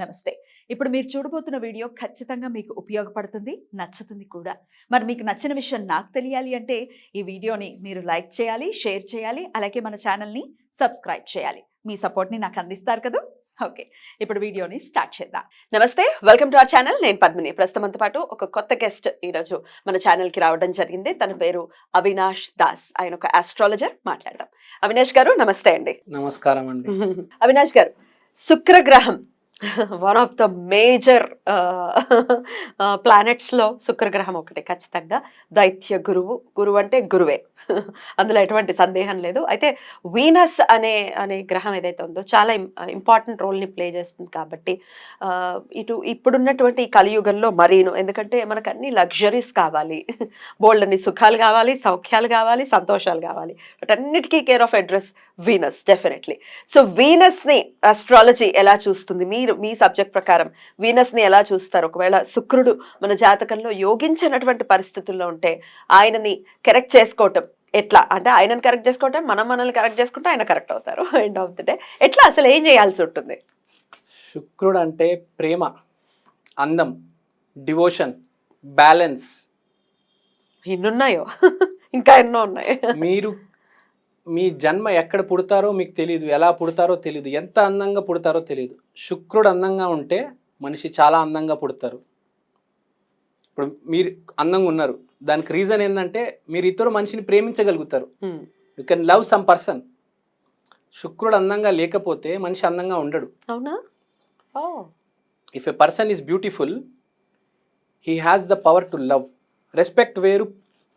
నమస్తే. ఇప్పుడు మీరు చూడబోతున్న వీడియో ఖచ్చితంగా మీకు ఉపయోగపడుతుంది, నచ్చుతుంది కూడా. మరి మీకు నచ్చిన విషయం నాకు తెలియాలి అంటే ఈ వీడియోని మీరు లైక్ చేయాలి, షేర్ చేయాలి, అలాగే మన ఛానల్‌ని సబ్స్క్రైబ్ చేయాలి. మీ సపోర్ట్‌ని నాకు అందిస్తారు కదూ! ఓకే. ఇప్పుడు వీడియోని స్టార్ట్ చేద్దాం. నమస్తే. Welcome to our channel. నేను పద్మిని. ప్రస్తుతం మనతో పాటు ఒక కొత్త గెస్ట్ ఈరోజు మన ఛానల్‌కి రావడం జరిగింది. తన పేరు అవినాష్ దాస్. ఆయన ఒక ఆస్ట్రాలజర్. మాట్లాడదాం. అవినాష్ గారు నమస్తే అండి. నమస్కారం అండి. అవినాష్ గారు, శుక్రగ్రహం వన్ ఆఫ్ ద మేజర్ ప్లానెట్స్లో శుక్రగ్రహం ఒకటి ఖచ్చితంగా. దైత్య గురువు అంటే గురువే, అందులో ఎటువంటి సందేహం లేదు. అయితే వీనస్ అనే గ్రహం ఏదైతే ఉందో చాలా ఇంపార్టెంట్ రోల్ని ప్లే చేస్తుంది. కాబట్టి ఇప్పుడున్నటువంటి ఈ కలియుగంలో మరీను, ఎందుకంటే మనకు అన్ని లగ్జరీస్ కావాలి, బోల్డన్ని సుఖాలు కావాలి, సౌఖ్యాలు కావాలి, సంతోషాలు కావాలి. వాటన్నిటికీ care of address Venus definitely. So వీనస్ని ఆస్ట్రాలజీ ఎలా చూస్తుంది? మీ సబ్జెక్ట్ ప్రకారం వీనస్ని ఎలా చూస్తారు? ఒకవేళ శుక్రుడు మన జాతకంలో యోగించినటువంటి పరిస్థితుల్లో ఉంటే ఆయనని కరెక్ట్ చేసుకోవటం ఎట్లా? అంటే ఆయనను కరెక్ట్ చేసుకోవటం, మనల్ని కరెక్ట్ చేసుకుంటే ఆయన కరెక్ట్ అవుతారు ఎండ్ ఆఫ్ ది డే. ఎట్లా అసలు ఏం చేయాల్సి ఉంటుంది? శుక్రుడు అంటే ప్రేమ, అందం, డివోషన్, బ్యాలెన్స్. ఎన్నున్నాయో ఇంకా ఎన్నో ఉన్నాయి. మీరు మీ జన్మ ఎక్కడ పుడతారో మీకు తెలియదు, ఎలా పుడతారో తెలియదు, ఎంత అందంగా పుడతారో తెలియదు. శుక్రుడు అందంగా ఉంటే మనిషి చాలా అందంగా పుడతారు. ఇప్పుడు మీరు అందంగా ఉన్నారు, దానికి రీజన్ ఏంటంటే మీరు ఇతర మనిషిని ప్రేమించగలుగుతారు. You can love some person. శుక్రుడు అందంగా లేకపోతే మనిషి అందంగా ఉండడు. అవునా? If a person is beautiful, he has the power to love. Respect వేరు,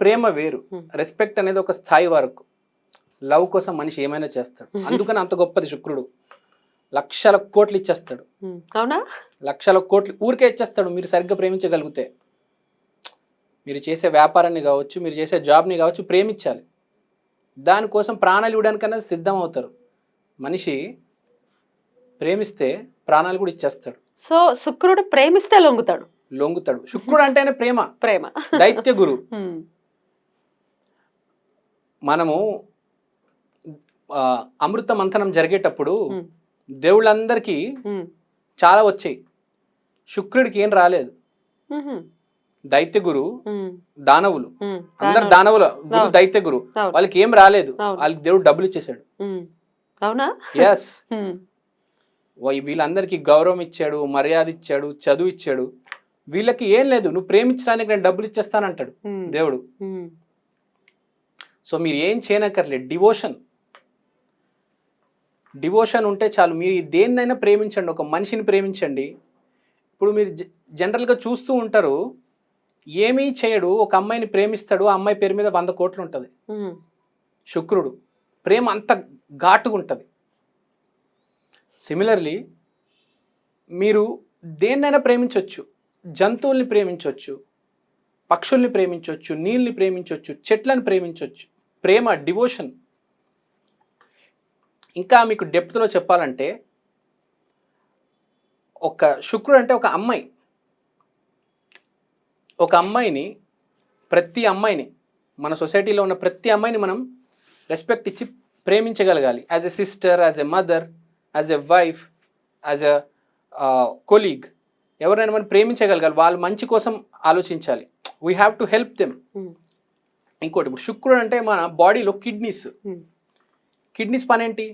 ప్రేమ వేరు. రెస్పెక్ట్ అనేది ఒక స్థాయి వరకు. లవ్ కోసం మనిషి ఏమైనా చేస్తాడు. అందుకని అంత గొప్పది శుక్రుడు. లక్షల కోట్లు ఇచ్చేస్తాడు. అవునా? లక్షల కోట్లు ఊరికే ఇచ్చేస్తాడు మీరు సరిగ్గా ప్రేమించగలిగితే. మీరు చేసే వ్యాపారాన్ని కావచ్చు, మీరు చేసే జాబ్ని కావచ్చు, ప్రేమించాలి. దానికోసం ప్రాణాలు ఇవ్వడానికన్నా సిద్ధం అవుతారు. మనిషి ప్రేమిస్తే ప్రాణాలు కూడా ఇచ్చేస్తాడు. సో శుక్రుడు ప్రేమిస్తే లొంగుతాడు. శుక్రుడు అంటేనే ప్రేమ. దైత్య గురు. మనము అమృత మంథనం జరిగేటప్పుడు దేవుళ్ళందరికీ చాలా వచ్చాయి, శుక్రుడికి ఏం రాలేదు. దైత్య గురు, దానవులు అందరు దానవులు, గురు దైత్య గురు, వాళ్ళకి ఏం రాలేదు. వాళ్ళకి దేవుడు డబ్బులు ఇచ్చేసాడు. అవునా? ఎస్. వీళ్ళందరికీ గౌరవం ఇచ్చాడు, మర్యాద ఇచ్చాడు, చదువు ఇచ్చాడు. వీళ్ళకి ఏం లేదు. నువ్వు ప్రేమించడానికి నేను డబ్బులు ఇచ్చేస్తానంటాడు దేవుడు. సో మీరు ఏం చేయనక్కర్లేదు. డివోషన్ ఉంటే చాలు. మీరు దేన్నైనా ప్రేమించండి, ఒక మనిషిని ప్రేమించండి. ఇప్పుడు మీరు జనరల్గా చూస్తూ ఉంటారు, ఏమీ చేయడు, ఒక అమ్మాయిని ప్రేమిస్తాడు, ఆ అమ్మాయి పేరు మీద 100 కోట్లు ఉంటుంది. శుక్రుడు ప్రేమ అంత ఘాటుగా ఉంటుంది. సిమిలర్లీ మీరు దేన్నైనా ప్రేమించవచ్చు. జంతువుల్ని ప్రేమించవచ్చు, పక్షుల్ని ప్రేమించవచ్చు, నీళ్ళని ప్రేమించవచ్చు, చెట్లను ప్రేమించవచ్చు. ప్రేమ, డివోషన్. ఇంకా మీకు డెప్త్లో చెప్పాలంటే, ఒక శుక్రుడు అంటే ఒక అమ్మాయిని ప్రతి అమ్మాయిని, మన సొసైటీలో ఉన్న ప్రతి అమ్మాయిని మనం రెస్పెక్ట్ ఇచ్చి ప్రేమించగలగాలి. As a sister, as a mother, as a wife, as a colleague. ఎవరైనా మనం ప్రేమించగలగాలి. వాళ్ళు మంచి కోసం ఆలోచించాలి. We have to help them. ఇంకోటి, ఇప్పుడు శుక్రుడు అంటే మన బాడీలో కిడ్నీస్ పని ఏంటి?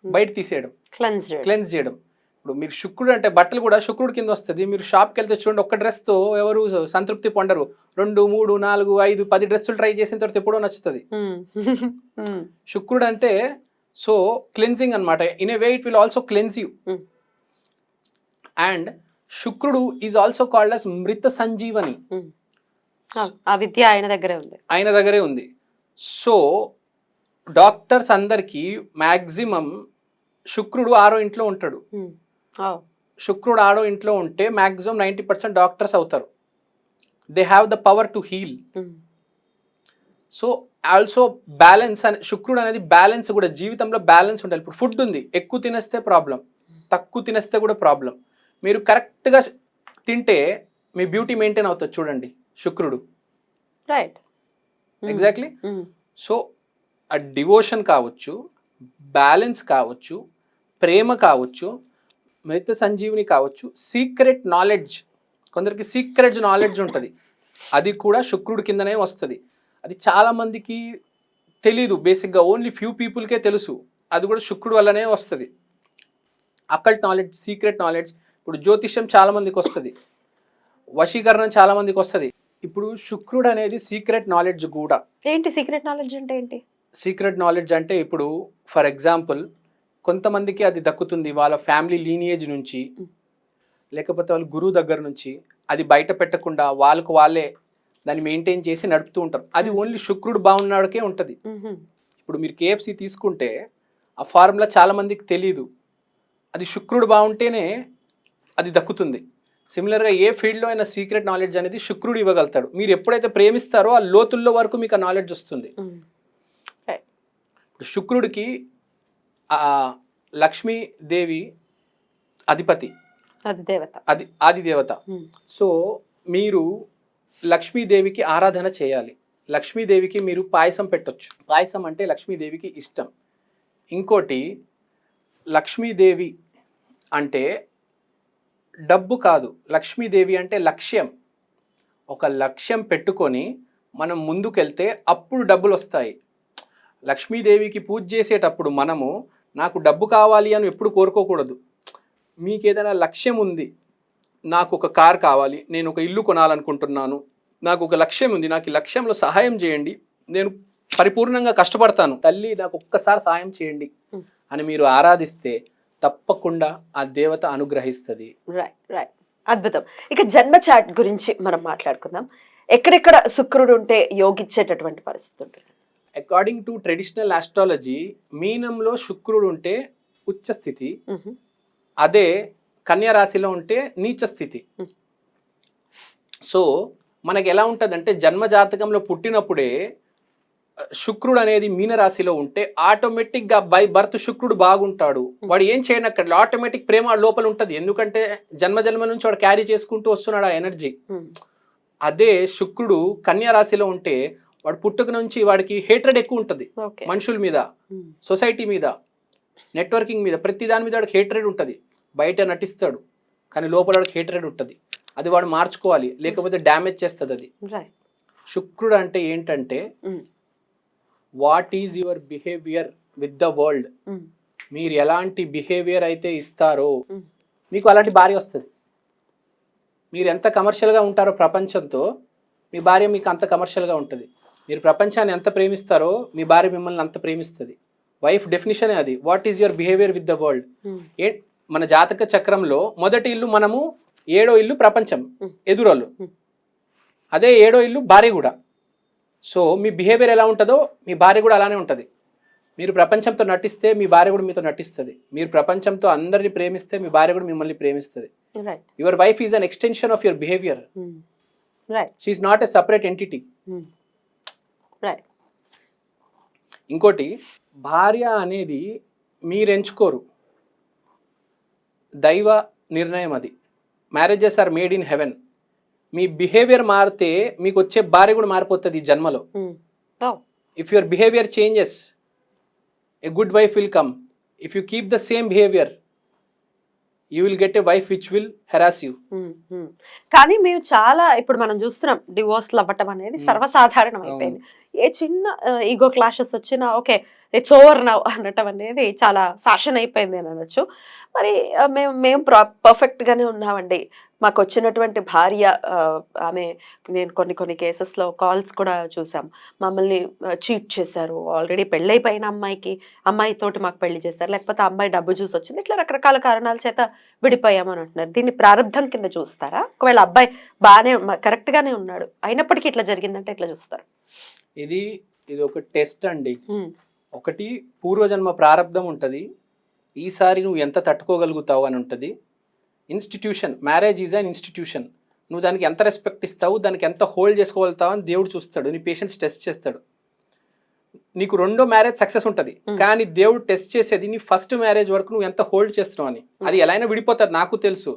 బయట తీసేయడం, క్లెన్స్ చేయడం. ఇప్పుడు మీరు శుక్రుడు అంటే బట్టలు కూడా శుక్రుడు కింద వస్తుంది. మీరు షాప్కి వెళ్తే చూడండి, ఒక్క డ్రెస్తో ఎవరు సంతృప్తి పొందరు. 2, 3, 4, 5, 10 డ్రెస్సులు ట్రై చేసిన తర్వాత ఎప్పుడో నచ్చుతుంది. శుక్రుడు అంటే సో క్లెన్సింగ్ అనమాట. In a way it will also cleanse you. And శుక్రుడు ఈజ్ ఆల్సో కాల్డ్ అస్ మృత సంజీవని. ఆ విద్య ఆయన దగ్గరే ఉంది. సో డాక్టర్స్ అందరికీ మ్యాక్సిమం శుక్రుడు 6వ ఇంట్లో ఉంటాడు. శుక్రుడు 6వ ఇంట్లో ఉంటే మ్యాక్సిమం 90% డాక్టర్స్ అవుతారు. They have the power to heal. So also balance శుక్రుడు అనేది బ్యాలెన్స్ కూడా. జీవితంలో బ్యాలెన్స్ ఉండాలి. ఇప్పుడు ఫుడ్ ఉంది, ఎక్కువ తినేస్తే ప్రాబ్లం, తక్కువ తినేస్తే కూడా ప్రాబ్లం. మీరు కరెక్ట్గా తింటే మీ బ్యూటీ మెయింటైన్ అవుతుంది. చూడండి శుక్రుడు. రైట్. ఎగ్జాక్ట్లీ. సో ఆ డివోషన్ కావచ్చు, బ్యాలెన్స్ కావచ్చు, ప్రేమ కావచ్చు, మృత సంజీవిని కావచ్చు, సీక్రెట్ నాలెడ్జ్, కొందరికి సీక్రెట్ నాలెడ్జ్ ఉంటుంది, అది కూడా శుక్రుడి కిందనే వస్తుంది. అది చాలామందికి తెలీదు, బేసిక్గా ఓన్లీ ఫ్యూ పీపుల్కే తెలుసు, అది కూడా శుక్రుడు వల్లనే వస్తుంది. Occult knowledge, secret knowledge. ఇప్పుడు జ్యోతిష్యం చాలామందికి వస్తుంది, వశీకరణం చాలామందికి వస్తుంది. ఇప్పుడు శుక్రుడు అనేది సీక్రెట్ నాలెడ్జ్ కూడా. ఏంటి సీక్రెట్ నాలెడ్జ్ అంటే ఏంటి? సీక్రెట్ నాలెడ్జ్ అంటే ఇప్పుడు ఫర్ ఎగ్జాంపుల్ కొంతమందికి అది దక్కుతుంది వాళ్ళ ఫ్యామిలీ లీనియేజ్ నుంచి, లేకపోతే వాళ్ళ గురువు దగ్గర నుంచి. అది బయట పెట్టకుండా వాళ్ళకు వాళ్ళే దాన్ని మెయింటైన్ చేసి నడుపుతూ ఉంటారు. అది ఓన్లీ శుక్రుడు బాగున్నాడుకే ఉంటుంది. ఇప్పుడు మీరు KFC తీసుకుంటే ఆ ఫార్ములా చాలామందికి తెలియదు, అది శుక్రుడు బాగుంటేనే అది దక్కుతుంది. సిమిలర్గా ఏ ఫీల్డ్లో అయినా సీక్రెట్ నాలెడ్జ్ అనేది శుక్రుడు ఇవ్వగలుగుతాడు. మీరు ఎప్పుడైతే ప్రేమిస్తారో ఆ లోతుల్లో వరకు మీకు ఆ నాలెడ్జ్ వస్తుంది. శుక్రుడికి లక్ష్మీదేవి అధిపతి, ఆదిదేవత. సో మీరు లక్ష్మీదేవికి ఆరాధన చేయాలి. లక్ష్మీదేవికి మీరు పాయసం పెట్టొచ్చు. పాయసం అంటే లక్ష్మీదేవికి ఇష్టం. ఇంకోటి, లక్ష్మీదేవి అంటే డబ్బు కాదు, లక్ష్మీదేవి అంటే లక్ష్యం. ఒక లక్ష్యం పెట్టుకొని మనం ముందుకెళ్తే అప్పుడు డబ్బులు వస్తాయి. లక్ష్మీదేవికి పూజ చేసేటప్పుడు మనము నాకు డబ్బు కావాలి అని ఎప్పుడు కోరుకోకూడదు. మీకు ఏదైనా లక్ష్యం ఉంది, నాకు ఒక కార్ కావాలి, నేను ఒక ఇల్లు కొనాలనుకుంటున్నాను, నాకు ఒక లక్ష్యం ఉంది, నాకు ఈ లక్ష్యంలో సహాయం చేయండి, నేను పరిపూర్ణంగా కష్టపడతాను, తల్లి నాకు ఒక్కసారి సహాయం చేయండి అని మీరు ఆరాధిస్తే తప్పకుండా ఆ దేవత అనుగ్రహిస్తుంది. రైట్. అద్భుతం. ఇక జన్మ చార్ట్ గురించి మనం మాట్లాడుకుందాం. ఎక్కడెక్కడ శుక్రుడు ఉంటే యోగిచ్చేటటువంటి పరిస్థితి ఉంటుంది? అకార్డింగ్ టు ట్రెడిషనల్ ఆస్ట్రాలజీ, మీనంలో శుక్రుడు ఉంటే ఉచ్చ స్థితి, అదే కన్యా రాశిలో ఉంటే నీచ స్థితి. సో మనకి ఎలా ఉంటుందంటే జన్మ జాతకంలో పుట్టినప్పుడే శుక్రుడు అనేది మీనరాశిలో ఉంటే ఆటోమేటిక్గా బై బర్త్ శుక్రుడు బాగుంటాడు. వాడు ఏం చేయనక్కర్లేదు, ఆటోమేటిక్ ప్రేమ లోపల ఉంటుంది. ఎందుకంటే జన్మ జన్మ నుంచి వాడు క్యారీ చేసుకుంటూ వస్తున్నాడు ఆ ఎనర్జీ. అదే శుక్రుడు కన్యా రాశిలో ఉంటే వాడు పుట్టుక నుంచి వాడికి హేట్రెడ్ ఎక్కువ ఉంటుంది, మనుషుల మీద, సొసైటీ మీద, నెట్వర్కింగ్ మీద, ప్రతి దాని మీద వాడికి హేట్రెడ్ ఉంటుంది. బయట నటిస్తాడు కానీ లోపల వాడికి హేట్రెడ్ ఉంటుంది. అది వాడు మార్చుకోవాలి, లేకపోతే డ్యామేజ్ చేస్తుంది అది. శుక్రుడు అంటే ఏంటంటే what is your behaviour with the world. మీరు ఎలాంటి బిహేవియర్ అయితే ఇస్తారో మీకు అలాంటి భార్య వస్తుంది. మీరు ఎంత కమర్షియల్గా ఉంటారో ప్రపంచంతో, మీ భార్య మీకు అంత కమర్షియల్గా ఉంటుంది. మీరు ప్రపంచాన్ని ఎంత ప్రేమిస్తారో మీ భార్య మిమ్మల్ని అంత ప్రేమిస్తుంది. వైఫ్ డెఫినిషనే అది. What is your behaviour with the world. మన జాతక చక్రంలో మొదటి ఇల్లు మనము, 7వ ఇల్లు ప్రపంచం, ఎదురోళ్ళు. అదే 7వ ఇల్లు భార్య కూడా. సో మీ బిహేవియర్ ఎలా ఉంటుందో మీ భార్య కూడా అలానే ఉంటుంది. మీరు ప్రపంచంతో నటిస్తే మీ భార్య కూడా మీతో నటిస్తుంది. మీరు ప్రపంచంతో అందరిని ప్రేమిస్తే మీ భార్య కూడా మిమ్మల్ని ప్రేమిస్తుంది. Your wife is an extension of your behaviour. She is not a separate entity. ఇంకోటి, భార్య అనేది మీరు ఎంచుకోరు, దైవ నిర్ణయం అది. Marriages are made in heaven. మీ బిహేవియర్ మారితే మీకు వచ్చే భార్య కూడా మారిపోతుంది ఈ జన్మలో. If your behaviour changes, a good wife will come. If you keep the same behaviour, you will get a wife which will harass you. కానీ మేము చాలా ఇప్పుడు మనం చూస్తున్నాం, డివోర్స్లు అవ్వటం అనేది సర్వసాధారణం అయిపోయింది. ఏ చిన్న ఈగో క్లాషెస్ వచ్చినా ఓకే ఇట్స్ ఓవర్ నౌ అనటం అనేది చాలా ఫ్యాషన్ అయిపోయింది అని అనొచ్చు. మరి మేము పర్ఫెక్ట్గానే ఉన్నామండి, మాకు వచ్చినటువంటి భార్య ఆమె, నేను కొన్ని కేసెస్లో కాల్స్ కూడా చూసాం, మమ్మల్ని చీట్ చేశారు, ఆల్రెడీ పెళ్ళైపోయిన అమ్మాయితోటి మాకు పెళ్లి చేశారు, లేకపోతే అమ్మాయి డబ్బు చూసి వచ్చింది, ఇట్లా రకరకాల కారణాల చేత విడిపోయామని అంటున్నారు. దీన్ని ప్రారంభం కింద చూస్తారా? ఒకవేళ అబ్బాయి బాగానే కరెక్ట్గానే ఉన్నాడు అయినప్పటికీ ఇట్లా జరిగిందంటే ఎట్లా చూస్తారు? ఇది ఒక టెస్ట్ అండి. ఒకటి, పూర్వజన్మ ప్రారంధం ఉంటుంది, ఈసారి నువ్వు ఎంత తట్టుకోగలుగుతావు అని ఉంటుంది. Institution, marriage is an institution. నువ్వు దానికి ఎంత రెస్పెక్ట్ ఇస్తావు, దానికి ఎంత హోల్డ్ చేసుకోగలుగుతావు అని దేవుడు చూస్తాడు, నీ పేషెన్స్ టెస్ట్ చేస్తాడు. నీకు 2వ మ్యారేజ్ సక్సెస్ ఉంటుంది, కానీ దేవుడు టెస్ట్ చేసేది నీ ఫస్ట్ మ్యారేజ్ వరకు నువ్వు ఎంత హోల్డ్ చేస్తున్నావు అని. అది ఎలా అయినా విడిపోతారు, నాకు తెలుసు.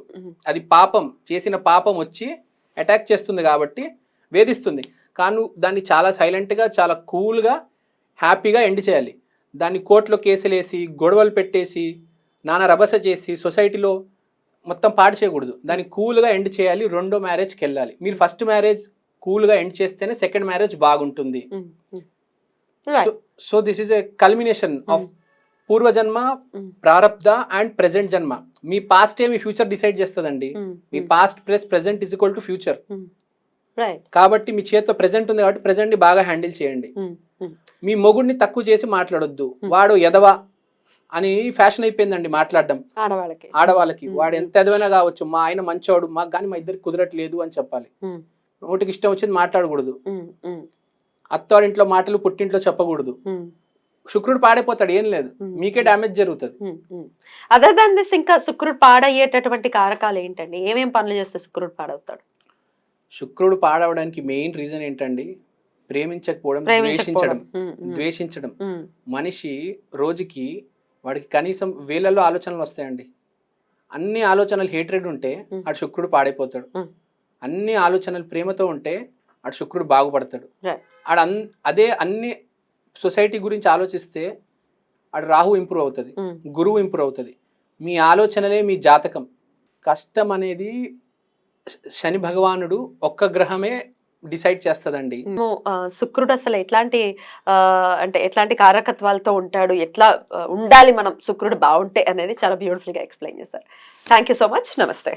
అది పాపం, చేసిన పాపం వచ్చి అటాక్ చేస్తుంది కాబట్టి వేధిస్తుంది. కానీ దాన్ని చాలా సైలెంట్గా, చాలా కూల్గా, హ్యాపీగా ఎండ్ చేయాలి. దాన్ని కోర్టులో కేసులు వేసి, గొడవలు పెట్టేసి, నానా రభస చేసి, సొసైటీలో మొత్తం పాడు చేయకూడదు, దాన్ని కూల్గా ఎండ్ చేయాలి, రెండో మ్యారేజ్కి వెళ్ళాలి. మీరు ఫస్ట్ మ్యారేజ్ కూల్గా ఎండ్ చేస్తేనే సెకండ్ మ్యారేజ్ బాగుంటుంది. So this is a culmination of పూర్వజన్మ, ప్రారబ్ధ అండ్ ప్రెసెంట్ జన్మ. మీ పాస్టే మీ ఫ్యూచర్ డిసైడ్ చేస్తుందండి. మీ past plus present is equal to future. కాబట్టి మీ చేతిలో ప్రెసెంట్ ఉంది కాబట్టి ప్రెసెంట్ ని బాగా హ్యాండిల్ చేయండి. మీ మొగుడిని తక్కువ చేసి మాట్లాడొద్దు. వాడు ఎదవా అని ఫ్యాషన్ అయిపోయిందండి మాట్లాడడం ఆడవాళ్ళకి. వాడు ఎంత ఎదవైనా కావచ్చు, మా ఆయన మంచోడు, మాకు కానీ మా ఇద్దరికి కుదరట్లేదు అని చెప్పాలి. నోటికి ఇష్టం వచ్చింది మాట్లాడకూడదు. అత్తవారింట్లో మాటలు పుట్టింట్లో చెప్పకూడదు. శుక్రుడు పాడైపోతాడు, ఏం లేదు, మీకే డ్యామేజ్ జరుగుతుంది. అదర్ దాన్ దిస్ ఇంకా శుక్రుడు పాడయ్యేటటువంటి కారకాలు ఏంటండి? ఏమేం పనులు చేస్తే శుక్రుడు పాడవుతాడు? శుక్రుడు పాడవడానికి మెయిన్ రీజన్ ఏంటండి? ప్రేమించకపోవడం, ద్వేషించడం. మనిషి రోజుకి వాడికి కనీసం వేలల్లో ఆలోచనలు వస్తాయండి. అన్ని ఆలోచనలు హేట్రెడ్ ఉంటే అటు శుక్రుడు పాడైపోతాడు. అన్ని ఆలోచనలు ప్రేమతో ఉంటే అటు శుక్రుడు బాగుపడతాడు. అదే అన్ని సొసైటీ గురించి ఆలోచిస్తే అటు రాహు ఇంప్రూవ్ అవుతుంది, గురువు ఇంప్రూవ్ అవుతుంది. మీ ఆలోచనలే మీ జాతకం. కష్టం అనేది శని భగవానుడు ఒక్క గ్రహమే డిసైడ్ చేస్తదండి. శుక్రుడు అసలు ఎట్లాంటి అంటే ఎట్లాంటి కారకత్వాలతో ఉంటాడు, ఎట్లా ఉండాలి మనం శుక్రుడు బాగుంటే అనేది చాలా బ్యూటిఫుల్ గా ఎక్స్ప్లెయిన్ చేశారు. Thank you so much. నమస్తే.